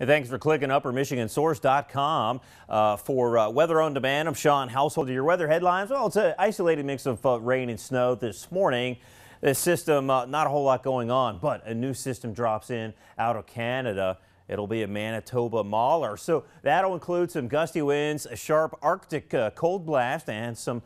And thanks for clicking UpperMichiganSource.com for Weather on Demand. I'm Sean. Household to your weather headlines. Well, it's an isolated mix of rain and snow this morning. This system, not a whole lot going on, but a new system drops in out of Canada. It'll be a Manitoba mauler. So that'll include some gusty winds, a sharp Arctic cold blast, and some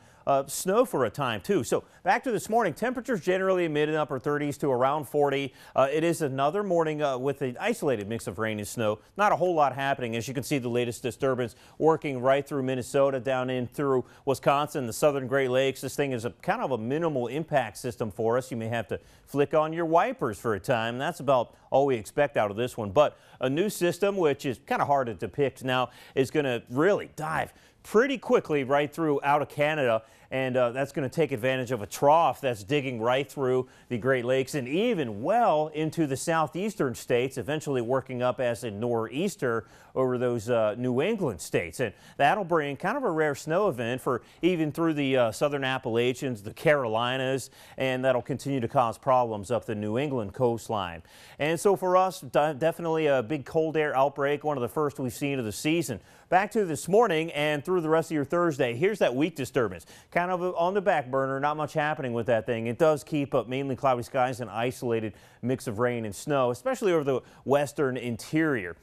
snow for a time too. So back to this morning, temperatures generally mid and upper 30s to around 40. It is another morning with an isolated mix of rain and snow. Not a whole lot happening. As you can see, the latest disturbance working right through Minnesota down in through Wisconsin, the southern Great Lakes. This thing is a kind of a minimal impact system for us. You may have to flick on your wipers for a time. That's about all we expect out of this one. But a new system, which is kind of hard to depict now, is going to really dive pretty quickly right through out of Canada, and that's going to take advantage of a trough that's digging right through the Great Lakes and even well into the southeastern states, eventually working up as a nor'easter over those New England states. And that'll bring kind of a rare snow event for even through the southern Appalachians, the Carolinas, and that'll continue to cause problems up the New England coastline. And so for us, definitely a big cold air outbreak, one of the first we've seen of the season. Back to this morning and through the rest of your Thursday, here's that weak disturbance. Kind of on the back burner, not much happening with that thing. It does keep up mainly cloudy skies and isolated mix of rain and snow, especially over the western interior.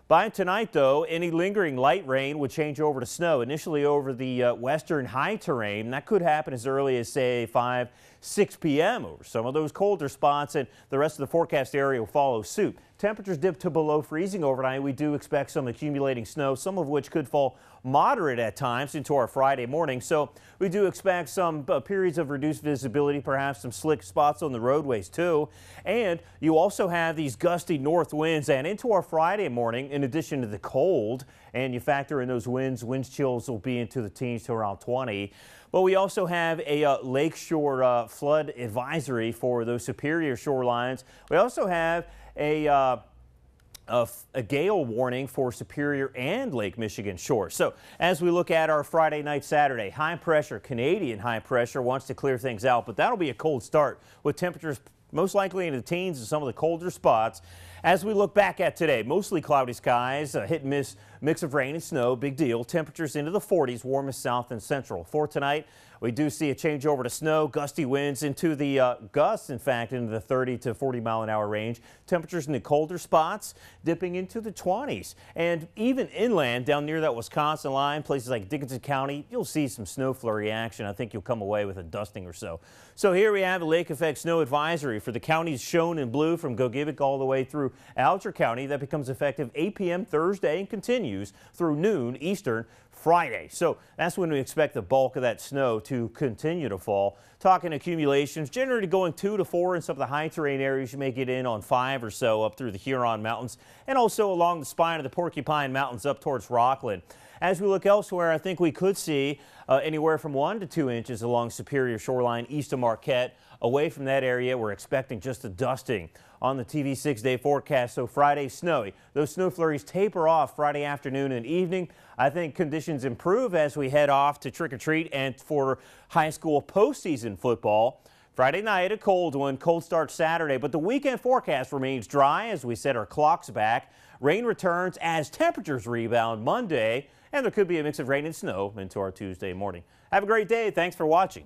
By tonight, though, any lingering light rain would change over to snow, initially over the western high terrain. That could happen as early as, say, 6 p.m. over some of those colder spots, and the rest of the forecast area will follow suit. Temperatures dip to below freezing overnight. We do expect some accumulating snow, some of which could fall moderate at times into our Friday morning. So we do expect some periods of reduced visibility, perhaps some slick spots on the roadways too. And you also have these gusty north winds, and into our Friday morning, in addition to the cold, and you factor in those winds, wind chills will be into the teens to around 20. But we also have a lakeshore flood advisory for those superior shorelines. We also have a gale warning for Superior and Lake Michigan shore. So as we look at our Friday night, Saturday, high pressure, Canadian high pressure wants to clear things out, but that'll be a cold start with temperatures most likely in the teens in some of the colder spots. As we look back at today, mostly cloudy skies, a hit and miss mix of rain and snow, big deal. Temperatures into the 40s, warmest south and central. For tonight, we do see a change over to snow, gusty winds into the gusts, in fact, into the 30 to 40 mile an hour range. Temperatures in the colder spots dipping into the 20s. And even inland down near that Wisconsin line, places like Dickinson County, you'll see some snow flurry action. I think you'll come away with a dusting or so. So here we have a lake effect snow advisory for the counties shown in blue from Gogebic all the way through Alger County. That becomes effective 8 p.m. Thursday and continues through noon Eastern Friday. So that's when we expect the bulk of that snow to continue to fall. Talking accumulations, generally going 2 to 4 in some of the high terrain areas. You may get in on 5 or so up through the Huron Mountains and also along the spine of the Porcupine Mountains up towards Rockland. As we look elsewhere, I think we could see anywhere from 1 to 2 inches along Superior shoreline east of Marquette. Away from that area, we're expecting just a dusting on the TV 6-day forecast. So Friday, snowy. Those snow flurries taper off Friday afternoon and evening. I think conditions improve as we head off to trick-or-treat and for high school postseason football. Friday night, a cold one, cold start Saturday, but the weekend forecast remains dry as we set our clocks back. Rain returns as temperatures rebound Monday, and there could be a mix of rain and snow into our Tuesday morning. Have a great day. Thanks for watching.